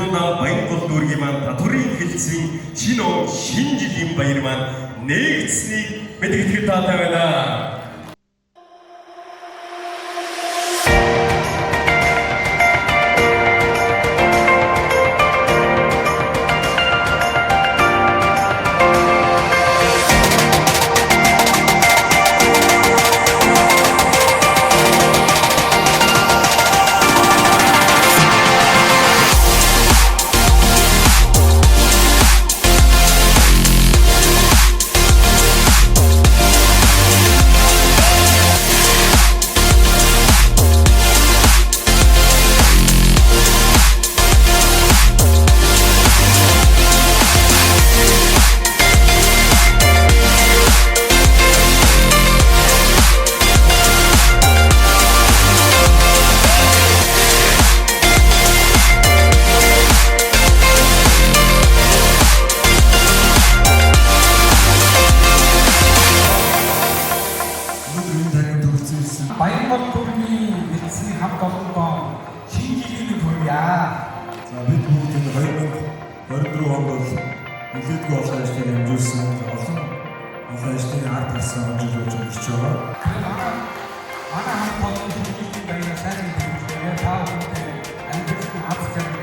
Улирдуна Баянгол дүүргийн маань татварын хэлцгийн шинэ он шинэ жилийн баяр маань нэгдсэнийг мэдгэтгэл таатай байна. Баянгол дүүргийн эцсийн хамт олондоо шинэ жилийн төрья. За бид бүгд 2024 онд бол нэлээдгүй олон ажлыг амжуулсан. Олон ажлын ард талсан амжилт болж байгаа. Манай хамт олон шинэ жилийн баяраа сайн мэдээлж байна. Та бүхэнд амжилт хавцтай